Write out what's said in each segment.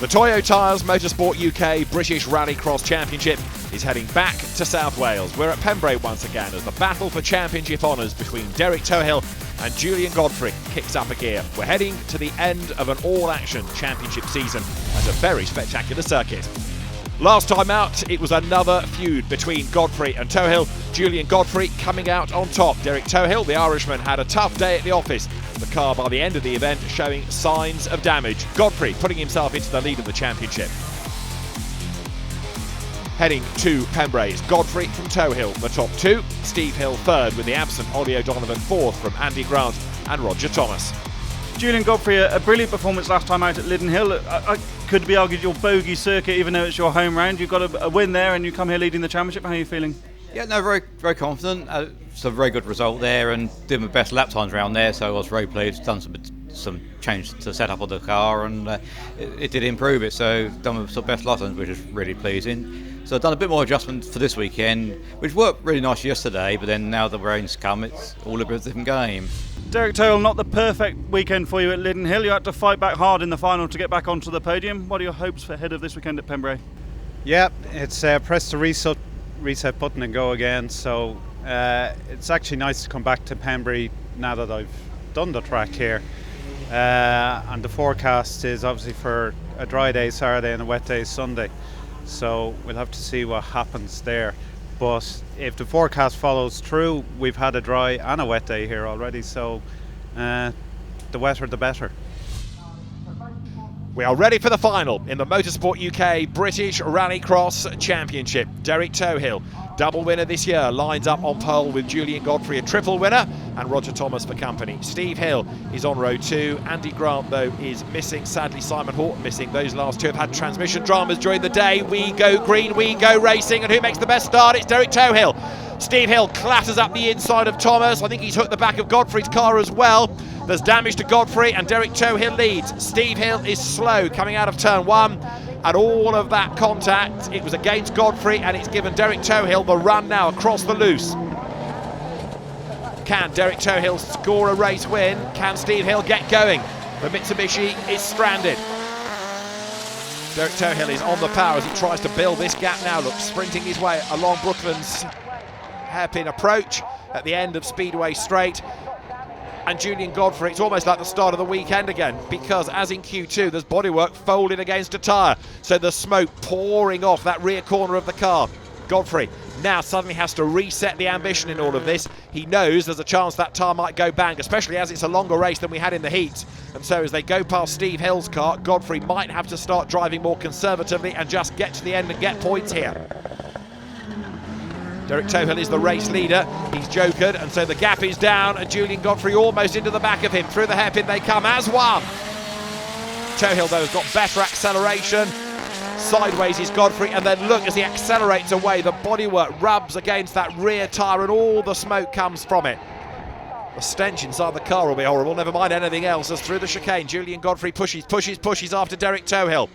The Toyo Tyres Motorsport UK British Rallycross Championship is heading back to South Wales. We're at Pembrey once again as the battle for championship honours between Derek Tohill and Julian Godfrey kicks up a gear. We're heading to the end of an all-action championship season at a very spectacular circuit. Last time out, it was another feud between Godfrey and Tohill. Julian Godfrey coming out on top. Derek Tohill, the Irishman, had a tough day at the office. The car by the end of the event showing signs of damage. Godfrey putting himself into the lead of the championship. Heading to Pembrey is Godfrey from Tohill, the top two. Steve Hill third, with the absent Ollie O'Donovan fourth from Andy Grant and Roger Thomas. Julian Godfrey, a brilliant performance last time out at Lydden Hill. Could be argued your bogey circuit, even though it's your home round. You've got a win there and you come here leading the championship. How are you feeling? Yeah, no, very, very confident. It's a very good result there and did my best lap times around there, so I was very pleased. Done some change to the setup of the car and it did improve it, so done my sort of best lap times, which is really pleasing. So I've done a bit more adjustment for this weekend, which worked really nice yesterday, but then now the rain's come, it's all a bit of a different game. Derek Tohill, not the perfect weekend for you at Lydden Hill. You had to fight back hard in the final to get back onto the podium. What are your hopes for ahead of this weekend at Pembrey? Yeah, it's press the reset button and go again. So it's actually nice to come back to Pembrey now that I've done the track here. And the forecast is obviously for a dry day Saturday and a wet day Sunday. So we'll have to see what happens there. But if the forecast follows through, we've had a dry and a wet day here already, so the wetter the better. We are ready for the final in the Motorsport UK British Rallycross Championship. Derek Tohill, double winner this year, lines up on pole with Julian Godfrey, a triple winner, and Roger Thomas for company. Steve Hill is on row 2. Andy Grant, though, is missing. Sadly, Simon Horton missing. Those last two have had transmission dramas during the day. We go green, we go racing, and who makes the best start? It's Derek Tohill. Steve Hill clatters up the inside of Thomas. I think he's hooked the back of Godfrey's car as well. There's damage to Godfrey and Derek Tohill leads. Steve Hill is slow coming out of turn 1. And all of that contact, it was against Godfrey, and it's given Derek Tohill the run now across the loose. Can Derek Tohill score a race win? Can Steve Hill get going? The Mitsubishi is stranded. Derek Tohill is on the power as he tries to build this gap now. Look, sprinting his way along Brooklands hairpin approach at the end of Speedway Straight. And Julian Godfrey, it's almost like the start of the weekend again, because as in Q2, there's bodywork folded against a tyre, so the smoke pouring off that rear corner of the car. Godfrey now suddenly has to reset the ambition in all of this. He knows there's a chance that tyre might go bang, especially as it's a longer race than we had in the heat. And so as they go past Steve Hill's car, Godfrey might have to start driving more conservatively and just get to the end and get points here. Derek Tohill is the race leader. He's jokered, and so the gap is down, and Julian Godfrey almost into the back of him. Through the hairpin they come as one. Tohill, though, has got better acceleration. Sideways is Godfrey, and then look as he accelerates away. The bodywork rubs against that rear tyre, and all the smoke comes from it. The stench inside the car will be horrible, never mind anything else, as through the chicane, Julian Godfrey pushes after Derek Tohill.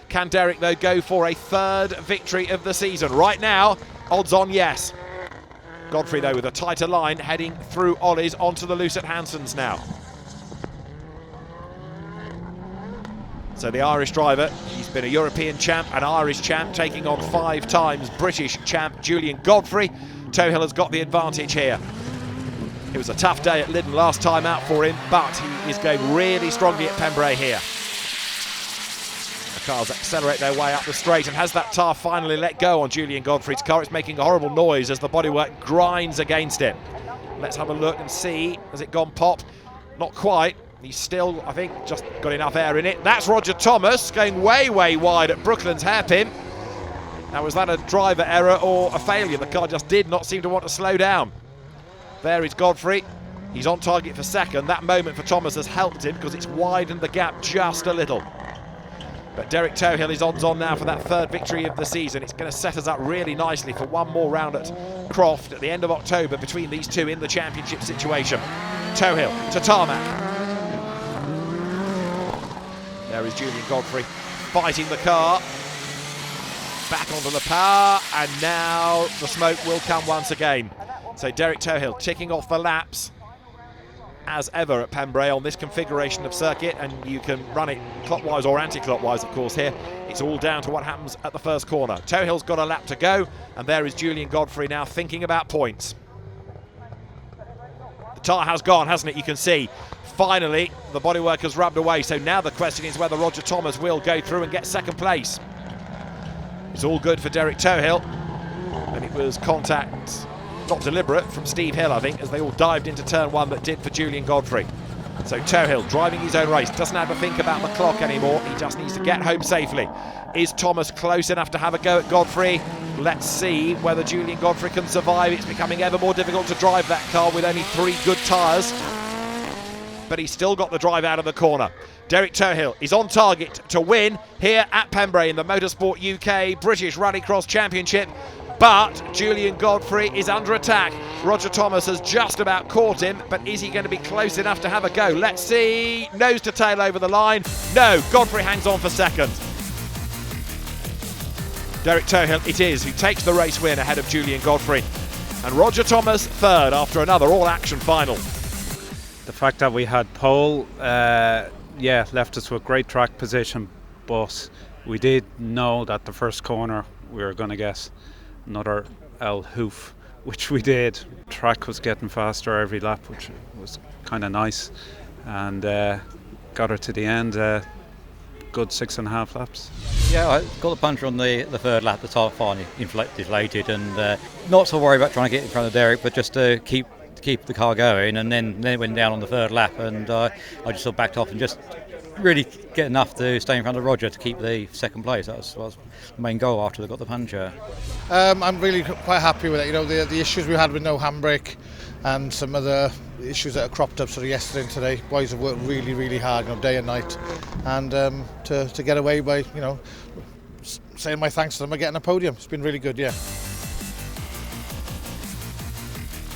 Can Derek, though, go for a third victory of the season? Right now, odds on yes. Godfrey, though, with a tighter line, heading through Ollie's onto the loose at Hanson's now. So the Irish driver, he's been a European champ, an Irish champ, taking on 5 times British champ Julian Godfrey. Tohill has got the advantage here. It was a tough day at Lydden last time out for him, but he is going really strongly at Pembrey here. Cars accelerate their way up the straight, and has that tyre finally let go on Julian Godfrey's car? It's making a horrible noise as the bodywork grinds against it. Let's have a look and see. Has it gone pop? Not quite. He's still, I think, just got enough air in it. That's Roger Thomas going way, way wide at Brooklands hairpin. Now, was that a driver error or a failure? The car just did not seem to want to slow down. There is Godfrey. He's on target for second. That moment for Thomas has helped him because it's widened the gap just a little. But Derek Tohill is odds on now for that third victory of the season. It's going to set us up really nicely for one more round at Croft at the end of October between these two in the championship situation. Tohill to tarmac. There is Julian Godfrey fighting the car. Back onto the power, and now the smoke will come once again. So Derek Tohill ticking off the laps. as ever at Pembrey on this configuration of circuit, and you can run it clockwise or anti-clockwise, of course. Here it's all down to what happens at the first corner. Tohill's got a lap to go, and there is Julian Godfrey now thinking about points. The tyre has gone, hasn't it? You can see finally the bodywork has rubbed away, so now the question is whether Roger Thomas will go through and get second place. It's all good for Derek Tohill, and it was contact, not deliberate, from Steve Hill, I think, as they all dived into turn one, that did for Julian Godfrey. So Tohill driving his own race, doesn't have to think about the clock anymore, he just needs to get home safely. Is Thomas close enough to have a go at Godfrey? Let's see whether Julian Godfrey can survive. It's becoming ever more difficult to drive that car with only 3 good tyres, but he's still got the drive out of the corner. Derek Tohill is on target to win here at Pembrey in the Motorsport UK British Rallycross Championship, but Julian Godfrey is under attack. Roger Thomas has just about caught him, but is he going to be close enough to have a go? Let's see. Nose to tail over the line. No, Godfrey hangs on for second. Derek Tohill it is who takes the race win ahead of Julian Godfrey, and Roger Thomas third after another all-action final. The fact that we had pole, left us with great track position, but we did know that the first corner we were going to get another L hoof, which we did. Track was getting faster every lap, which was kind of nice, and got her to the end. Good 6.5 laps. Yeah, I got the puncher on the third lap. The tyre finally deflated, and not to worry about trying to get in front of Derek, but just to keep the car going. And then it went down on the third lap, and I just sort of backed off and just really get enough to stay in front of Roger to keep the second place. That was the main goal after they got the puncher. I'm really quite happy with it. You know, the issues we had with no handbrake and some other issues that have cropped up sort of yesterday and today. Boys have worked really, really hard, you know, day and night, and to get away by, you know, saying my thanks to them for getting a podium. It's been really good, yeah.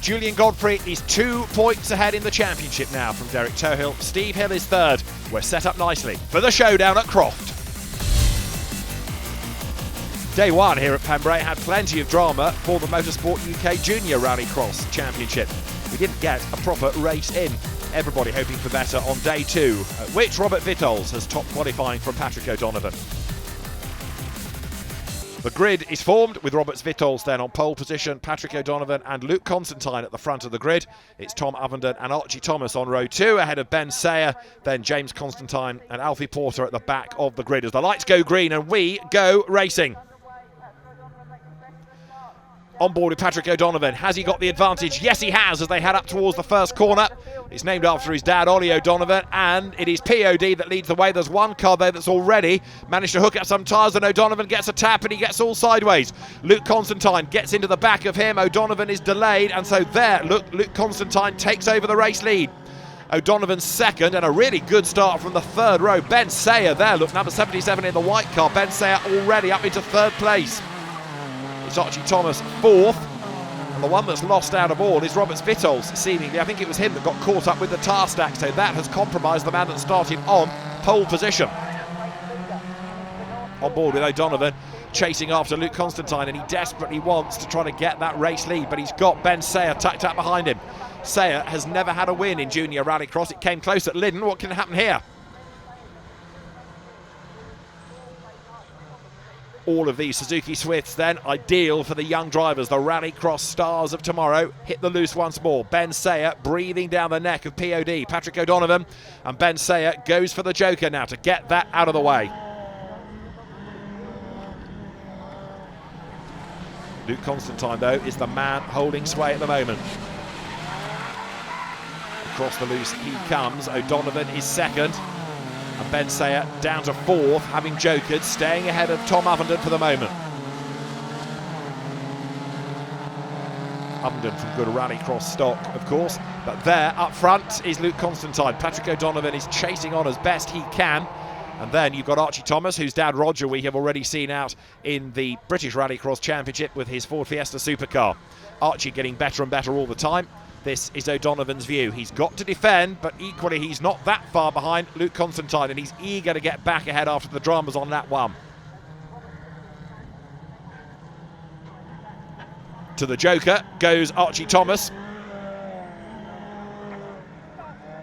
Julian Godfrey is 2 points ahead in the championship now from Derek Tohill. Steve Hill is third. We're set up nicely for the showdown at Croft. Day one here at Pembrey had plenty of drama for the Motorsport UK Junior Rallycross Championship. We didn't get a proper race in. Everybody hoping for better on day two, at which Robert Vittols has top qualifying from Patrick O'Donovan. The grid is formed with Roberts Vittols then on pole position, Patrick O'Donovan and Luke Constantine at the front of the grid. It's Tom Ovenden and Archie Thomas on row 2 ahead of Ben Sayer, then James Constantine and Alfie Porter at the back of the grid as the lights go green and we go racing. On board with Patrick O'Donovan. Has he got the advantage? Yes, he has, as they head up towards the first corner. It's named after his dad, Ollie O'Donovan, and it is POD that leads the way. There's one car there that's already managed to hook up some tyres, and O'Donovan gets a tap and he gets all sideways. Luke Constantine gets into the back of him. O'Donovan is delayed, and so there, Luke Constantine takes over the race lead. O'Donovan's second, and a really good start from the third row. Ben Sayer there, look, number 77 in the white car. Ben Sayer already up into third place. It's Archie Thomas fourth, and the one that's lost out of all is Roberts Vittols, seemingly. I think it was him that got caught up with the tyre stack, so that has compromised the man that started on pole position. On board with O'Donovan, chasing after Luke Constantine, and he desperately wants to try to get that race lead, but he's got Ben Sayer tucked up behind him. Sayer has never had a win in Junior Rallycross. It came close at Lyddon. What can happen here? All of these Suzuki Swifts then, ideal for the young drivers, the Rallycross stars of tomorrow. Hit the loose once more. Ben Sayer breathing down the neck of POD, Patrick O'Donovan, and Ben Sayer goes for the joker now to get that out of the way. Luke Constantine, though, is the man holding sway at the moment. Across the loose he comes. O'Donovan is second. And Ben Sayer down to fourth, having jokered, staying ahead of Tom Ovenden for the moment. Ovenden from good Rallycross stock, of course. But there, up front, is Luke Constantine. Patrick O'Donovan is chasing on as best he can. And then you've got Archie Thomas, whose dad Roger we have already seen out in the British Rallycross Championship with his Ford Fiesta supercar. Archie getting better and better all the time. This is O'Donovan's view. He's got to defend, but equally he's not that far behind Luke Constantine, and he's eager to get back ahead after the dramas on lap one. To the joker goes Archie Thomas.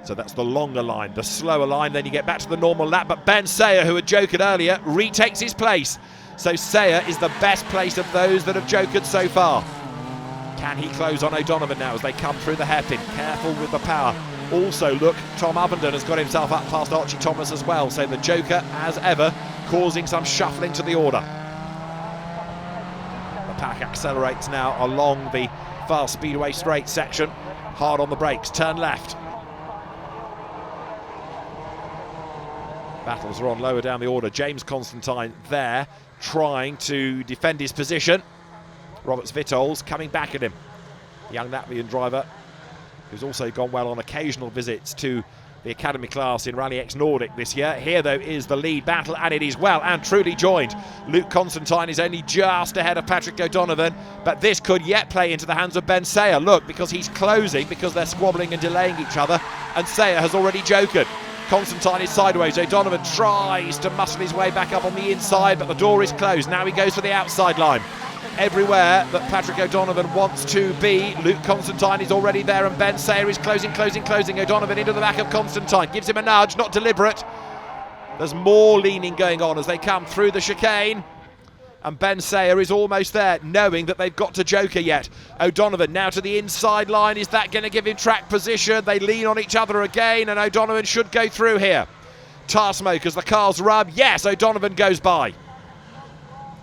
So that's the longer line, the slower line, then you get back to the normal lap, but Ben Sayer, who had joked earlier, retakes his place. So Sayer is the best place of those that have joked so far. Can he close on O'Donovan now as they come through the hairpin? Careful with the power. Also, look, Tom Ovenden has got himself up past Archie Thomas as well, so the joker, as ever, causing some shuffling to the order. The pack accelerates now along the fast speedway straight section. Hard on the brakes, turn left. Battles are on lower down the order. James Constantine there trying to defend his position. Roberts Vitols coming back at him. The young Latvian driver who's also gone well on occasional visits to the academy class in Rally X Nordic this year. Here though is the lead battle, and it is well and truly joined. Luke Constantine is only just ahead of Patrick O'Donovan, but this could yet play into the hands of Ben Sayer. Look, because he's closing, because they're squabbling and delaying each other, and Sayer has already joked. Constantine is sideways. O'Donovan tries to muscle his way back up on the inside, but the door is closed. Now he goes for the outside line. Everywhere that Patrick O'Donovan wants to be, Luke Constantine is already there, and Ben Sayer is closing. O'Donovan into the back of Constantine, gives him a nudge, not deliberate. There's more leaning going on as they come through the chicane, and Ben Sayer is almost there, knowing that they've got to joker yet. O'Donovan now to the inside line. Is that going to give him track position? They lean on each other again, and O'Donovan should go through here. Tar smoke as the cars rub. Yes, O'Donovan goes by.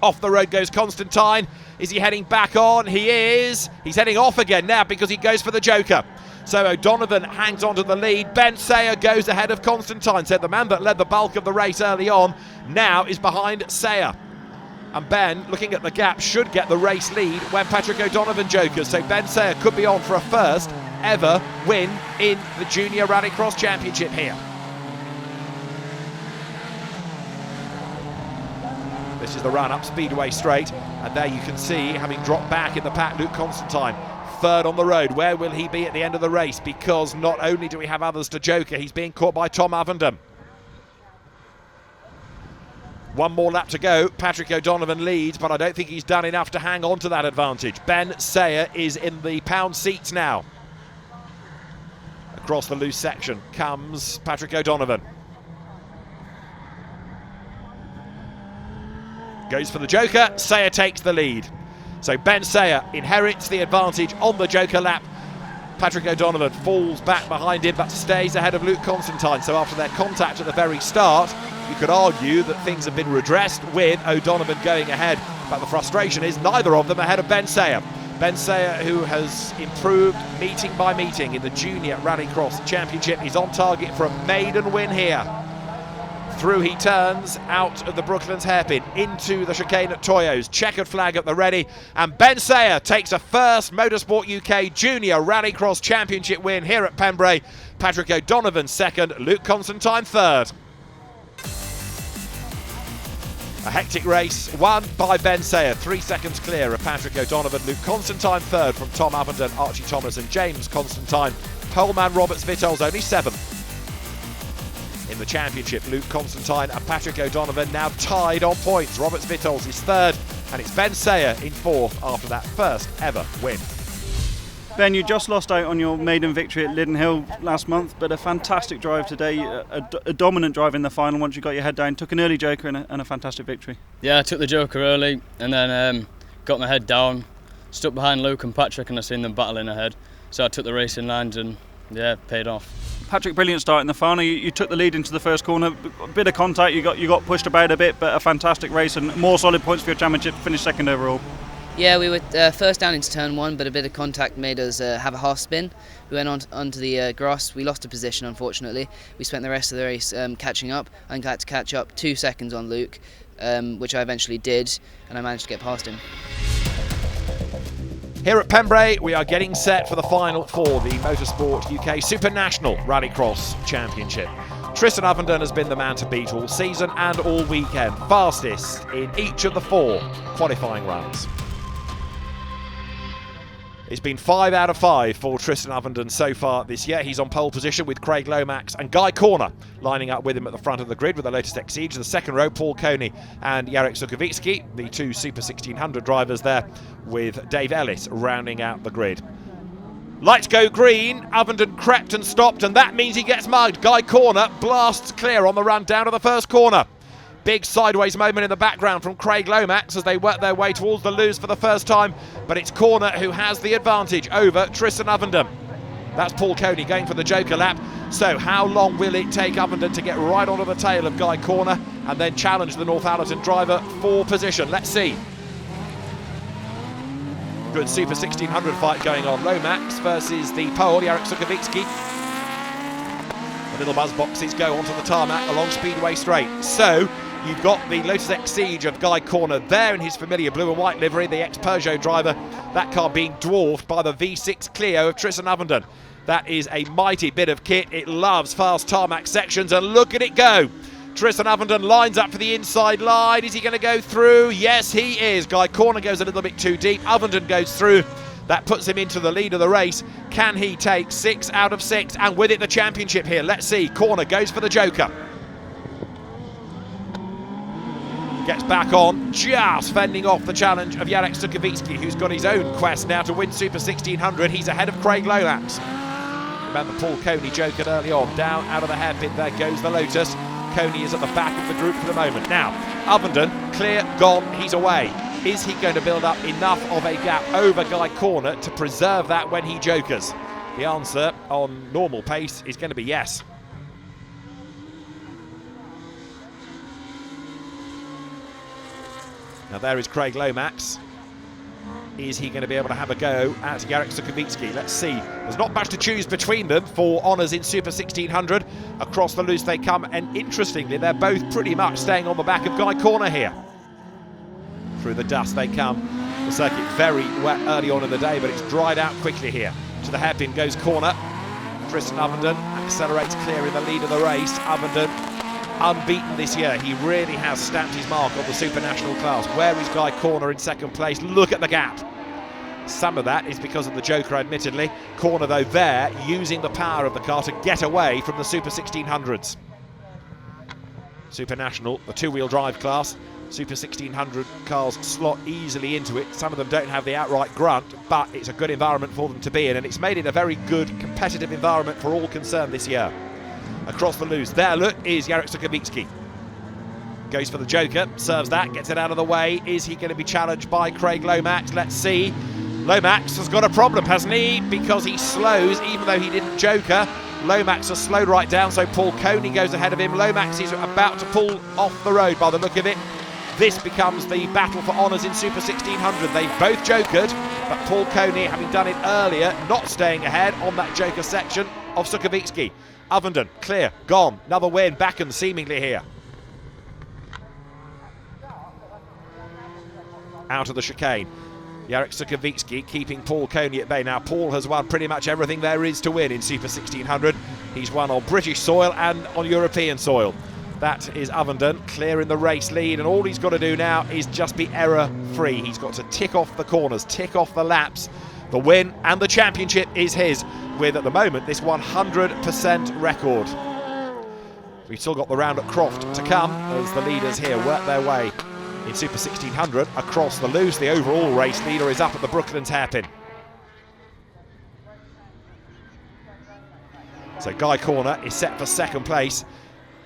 Off the road goes Constantine. Is he heading back on? He is. He's heading off again now because he goes for the joker. So O'Donovan hangs on to the lead. Ben Sayer goes ahead of Constantine. So the man that led the bulk of the race early on now is behind Sayer. And Ben, looking at the gap, should get the race lead when Patrick O'Donovan jokers. So Ben Sayer could be on for a first ever win in the Junior Rallycross Championship here. This is the run up Speedway Straight, and there you can see, having dropped back in the pack, Luke Constantine, third on the road. Where will he be at the end of the race? Because not only do we have others to joker, he's being caught by Tom Ovenden. One more lap to go. Patrick O'Donovan leads, but I don't think he's done enough to hang on to that advantage. Ben Sayer is in the pound seats now. Across the loose section comes Patrick O'Donovan. Goes for the joker. Sayer takes the lead. So Ben Sayer inherits the advantage on the joker lap. Patrick O'Donovan falls back behind him, but stays ahead of Luke Constantine. So after their contact at the very start, you could argue that things have been redressed with O'Donovan going ahead. But the frustration is neither of them ahead of Ben Sayer. Ben Sayer, who has improved meeting by meeting in the Junior Rallycross Championship, is on target for a maiden win here. Through he turns, out of the Brooklands hairpin, into the chicane at Toyo's. Checkered flag at the ready, and Ben Sayer takes a first Motorsport UK Junior Rallycross Championship win here at Pembrey. Patrick O'Donovan second, Luke Constantine third. A hectic race won by Ben Sayer, 3 seconds clear of Patrick O'Donovan. Luke Constantine third from Tom Ovenden, Archie Thomas and James Constantine. Poleman Roberts Vitols only seventh. In the championship, Luke Constantine and Patrick O'Donovan now tied on points. Roberts Vitols is third, and it's Ben Sayer in fourth after that first ever win. Ben, you just lost out on your maiden victory at Lydden Hill last month, but a fantastic drive today, a dominant drive in the final once you got your head down, took an early joker and a fantastic victory. Yeah, I took the joker early and then got my head down, stuck behind Luke and Patrick, and I seen them battling ahead. So I took the racing lines and yeah, paid off. Patrick, brilliant start in the final. You took the lead into the first corner, a bit of contact, you got pushed about a bit, but a fantastic race and more solid points for your championship, finished second overall. Yeah, we were first down into turn one, but a bit of contact made us have a half spin. We went onto the grass. We lost a position, unfortunately. We spent the rest of the race catching up. I think I had to catch up 2 seconds on Luke, which I eventually did, and I managed to get past him. Here at Pembrey, we are getting set for the final for the Motorsport UK Super National Rallycross Championship. Tristan Ovenden has been the man to beat all season and all weekend, fastest in each of the 4 qualifying runs. It's been 5 out of 5 for Tristan Ovenden so far this year. He's on pole position with Craig Lomax and Guy Corner lining up with him at the front of the grid with the Lotus Exige. The second row, Paul Coney and Jarek Sukovicki, the 2 Super 1600 drivers there, with Dave Ellis rounding out the grid. Lights go green, Ovenden crept and stopped, and that means he gets mugged. Guy Corner blasts clear on the run down to the first corner. Big sideways moment in the background from Craig Lomax as they work their way towards the loose for the first time, but it's Corner who has the advantage over Tristan Ovenden. That's Paul Coney going for the Joker lap. So how long will it take Ovenden to get right onto the tail of Guy Corner and then challenge the Northallerton driver for position? Let's see. Good Super 1600 fight going on. Lomax versus the Pole, Jarek Sukowicki. The little buzz boxes go onto the tarmac along Speedway Straight. So you've got the Lotus X Siege of Guy Corner there in his familiar blue and white livery, the ex-Peugeot driver. That car being dwarfed by the V6 Clio of Tristan Ovenden. That is a mighty bit of kit. It loves fast tarmac sections, and look at it go. Tristan Ovenden lines up for the inside line. Is he going to go through? Yes, he is. Guy Corner goes a little bit too deep. Ovenden goes through. That puts him into the lead of the race. Can he take 6 out of 6? And with it, the championship here. Let's see. Corner goes for the Joker. Gets back on, just fending off the challenge of Jarek Sukowicki, who's got his own quest now to win Super 1600. He's ahead of Craig Lomax. Remember Paul Coney jokered early on. Down out of the hairpin, there goes the Lotus. Coney is at the back of the group for the moment. Now, Ovenden, clear, gone, he's away. Is he going to build up enough of a gap over Guy Corner to preserve that when he jokers? The answer on normal pace is going to be yes. Now there is Craig Lomax. Is he going to be able to have a go at Jarek Sukowicki? Let's see. There's not much to choose between them for honours in Super 1600. Across the loose they come, and interestingly, they're both pretty much staying on the back of Guy Corner here. Through the dust they come. The circuit very wet early on in the day, but it's dried out quickly here. To the hairpin goes Corner. Tristan Ovenden accelerates clear in the lead of the race. Ovenden unbeaten this year. He really has stamped his mark on the Super National class. Where is Guy Corner in second place? Look at the gap. Some of that is because of the Joker, admittedly. Corner, though, there, using the power of the car to get away from the Super 1600s. Super National, the two-wheel drive class. Super 1600 cars slot easily into it. Some of them don't have the outright grunt, but it's a good environment for them to be in, and it's made it a very good competitive environment for all concerned this year. Across the loose, there, look, is Jarek Sukowicki. Goes for the Joker, serves that, gets it out of the way. Is he going to be challenged by Craig Lomax? Let's see. Lomax has got a problem, hasn't he? Because he slows, even though he didn't Joker. Lomax has slowed right down, so Paul Coney goes ahead of him. Lomax is about to pull off the road by the look of it. This becomes the battle for honours in Super 1600. They've both jokered, but Paul Coney, having done it earlier, not staying ahead on that Joker section of Sukowicki. Ovenden, clear, gone. Another win, Bakken seemingly here. Out of the chicane. Jarek Sukowicki keeping Paul Coney at bay. Now, Paul has won pretty much everything there is to win in Super 1600. He's won on British soil and on European soil. That is Ovenden, clear in the race lead, and all he's got to do now is just be error-free. He's got to tick off the corners, tick off the laps. The win and the championship is his, with, at the moment, this 100% record. We've still got the round at Croft to come as the leaders here work their way in Super 1600 across the loose. The overall race leader is up at the Brooklands hairpin. So Guy Corner is set for second place.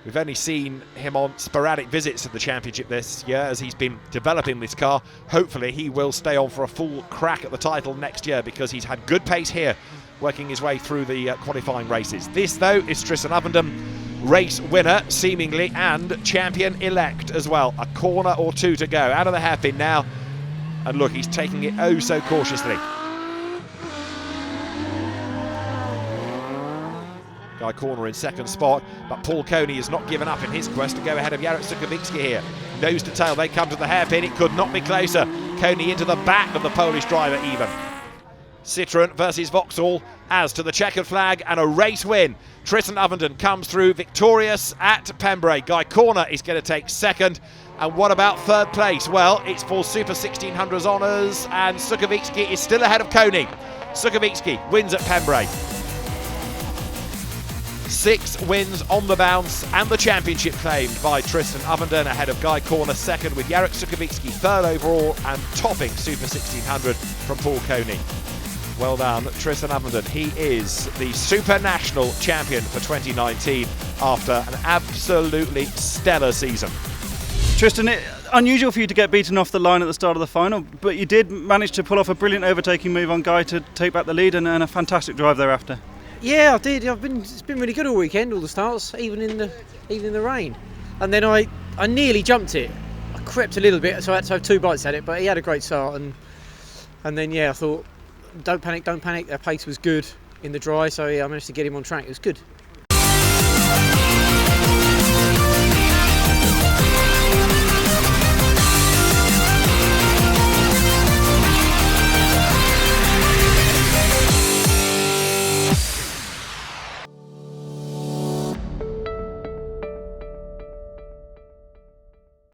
We've only seen him on sporadic visits to the championship this year as he's been developing this car. Hopefully he will stay on for a full crack at the title next year because he's had good pace here, working his way through the qualifying races. This, though, is Tristan Ovenden, race winner, seemingly, and champion-elect as well. A corner or two to go. Out of the hairpin now. And look, he's taking it oh so cautiously. Guy Corner in second spot, but Paul Coney has not given up in his quest to go ahead of Jarek Sukowicki here. Nose to tail, they come to the hairpin. It could not be closer. Coney into the back of the Polish driver even. Citroën versus Vauxhall as to the checkered flag and a race win. Tristan Ovenden comes through victorious at Pembrey. Guy Corner is going to take second. And what about third place? Well, it's for Super 1600's honours, and Sukowicki is still ahead of Coney. Sukowicki wins at Pembrey. 6 wins on the bounce and the championship claimed by Tristan Ovenden ahead of Guy Corner second, with Jarek Sukowicki third overall and topping Super 1600 from Paul Coney. Well done, Tristan Avenden. He is the Super National Champion for 2019 after an absolutely stellar season. Tristan, unusual for you to get beaten off the line at the start of the final, but you did manage to pull off a brilliant overtaking move on Guy to take back the lead and a fantastic drive thereafter. Yeah, I did. It's been really good all weekend, all the starts, even in the rain. And then I nearly jumped it. I crept a little bit, so I had to have 2 bites at it. But he had a great start, and then I thought, don't panic. Their pace was good in the dry, so yeah, I managed to get him on track. It was good.